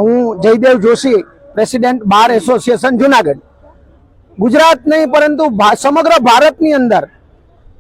હું Jaydev Joshi, president bar association Junagadh. Gujarat નહીં પરંતુ સમગ્ર ભારતની અંદર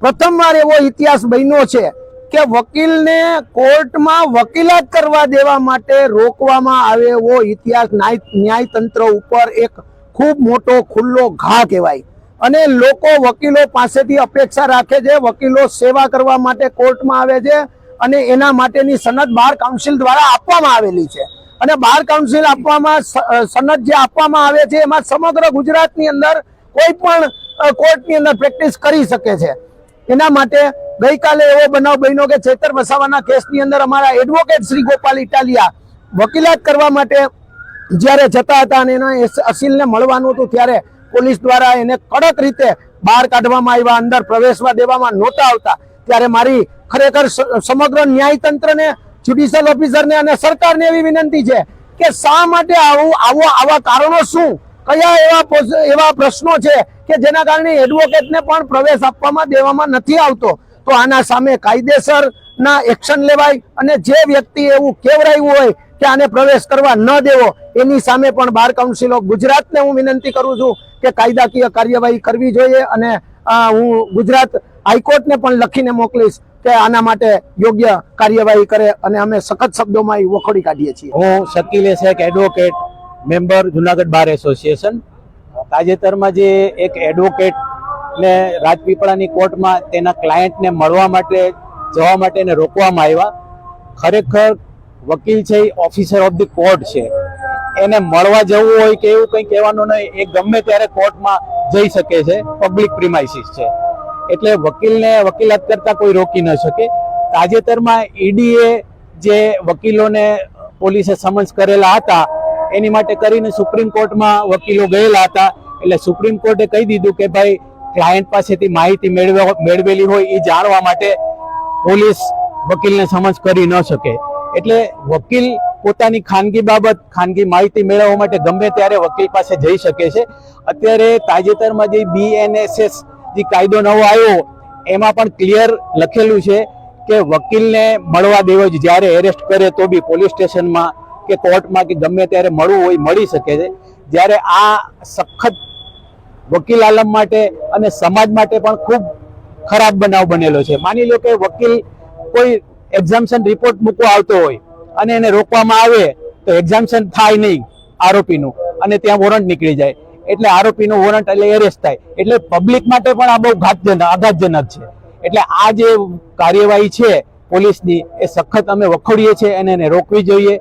પ્રથમવાર એવો ઇતિહાસ બન્યો છે કે વકીલને કોર્ટમાં વકીલાત કરવા દેવા માટે રોકવામાં આવે એવો ઇતિહાસ ન્યાયતંત્ર ઉપર એક ખૂબ મોટો ખુલ્લો ઘા કહેવાય. અને લોકો વકીલો પાસેથી અપેક્ષા રાખે છે, વકીલો સેવા કરવા માટે કોર્ટમાં આવે છે અને એના માટેની સનદ બાર કાઉન્સિલ દ્વારા આપવામાં આવેલી છે. અને બાર કાઉન્સિલ આપવામાં સનદ જે આપવામાં આવે છે એમાં સમગ્ર ગુજરાતની અંદર કોઈ પણ કોર્ટની અંદર પ્રેક્ટિસ કરી શકે છે. એના માટે ગઈકાલે એવો બનાવ બન્યો કે ચેતર વસાવાના કેસની અંદર અમારા એડવોકેટ શ્રી ગોપાલ ઇટાલિયા વકીલાત કરવા માટે જ્યારે જતા હતા અને એના અસીલને મળવાનું હતું ત્યારે પોલીસ દ્વારા એને કડક રીતે બહાર કાઢવામાં આવ્યા, અંદર પ્રવેશવા દેવામાં નહોતા આવતા. ત્યારે મારી ખરેખર સમગ્ર ન્યાયતંત્રને, જ્યુડિશિયલ ઓફિસરને અને સરકારને એવી વિનંતી છે કે શા માટે આવા કારણો શું, કયા એવા પ્રશ્નો છે કે જેના કારણે એડવોકેટને પણ પ્રવેશ આપવામાં દેવામાં નથી આવતો. તો આના સામે કાયદેસરના એક્શન લેવાય અને જે વ્યક્તિ એવું કેવરાયું હોય કે આને પ્રવેશ કરવા ન દેવો એની સામે પણ બાર કાઉન્સિલ ઓફ ગુજરાતને હું વિનંતી કરું છું કે કાયદાકીય કાર્યવાહી કરવી જોઈએ. અને હું ગુજરાત હાઈકોર્ટને પણ લખીને મોકલીશ કે આના માટે યોગ્ય કાર્યવાહી કરે અને અમે સખત શબ્દોમાં વખોડી કાઢીએ છીએ. હું Shakeel Shaikh, advocate, member Junagadh bar association. તાજેતરમાં જે એક એડવોકેટને રાજપીપળાની કોર્ટમાં તેના ક્લાયન્ટને મળવા માટે જવા માટે એને રોકવામાં આવ્યા. ખરેખર વકીલ છે A officer of the court છે, એને મળવા જવું હોય કે એવું કંઈ કહેવાનું નહીં, એ ગમે ત્યારે કોર્ટમાં જઈ શકે છે, પબ્લિક પ્રિમાઇસીસ છે. એટલે વકીલને વકીલાત કરતા કોઈ રોકી ન શકે. તાજેતરમાં ઈડીએ જે વકીલોને પોલીસે સમન્સ કરેલા હતા એની માટે કરીને સુપ્રીમ કોર્ટમાં વકીલો ગયેલા હતા. એટલે સુપ્રીમ કોર્ટે કહી દીધું કે ભાઈ ક્લાયન્ટ પાસેથી માહિતી મેળવેલી હોય એ જાણવા માટે પોલીસ વકીલને સમન્સ કરી ન શકે. એટલે વકીલ પોતાની ખાનગી બાબત, ખાનગી માહિતી મેળવવા માટે ગમે ત્યારે વકીલ પાસે જઈ શકે છે. અત્યારે તાજેતરમાં જે BNSS જે કાયદો નવો આવ્યો એમાં પણ ક્લિયર લખેલું છે કે વકીલને મળવા દેવો જ, જ્યારે એરેસ્ટ કરે તો બી પોલીસ સ્ટેશનમાં કે કોર્ટમાં કે ગમે ત્યારે મળવું હોય મળી શકે છે. જ્યારે આ સખત વકીલ આલમ માટે અને સમાજ માટે પણ ખૂબ ખરાબ બનાવ બનેલો છે. માની લો કે વકીલ કોઈ એક્ઝામ્શન રિપોર્ટ મૂકવા આવતો હોય અને એને રોકવામાં આવે તો એક્ઝામ્શન થાય નહીં આરોપીનું અને ત્યાં વોરંટ નીકળી જાય. એટલે આરોપીનું વોરંટ એટલે એરેસ્ટ થાય. એટલે પબ્લિક માટે પણ આ બહુ આઘાતજનક છે. એટલે આ જે કાર્યવાહી છે પોલીસની એ સખત અમે વખોડીએ છીએ અને એને રોકવી જોઈએ.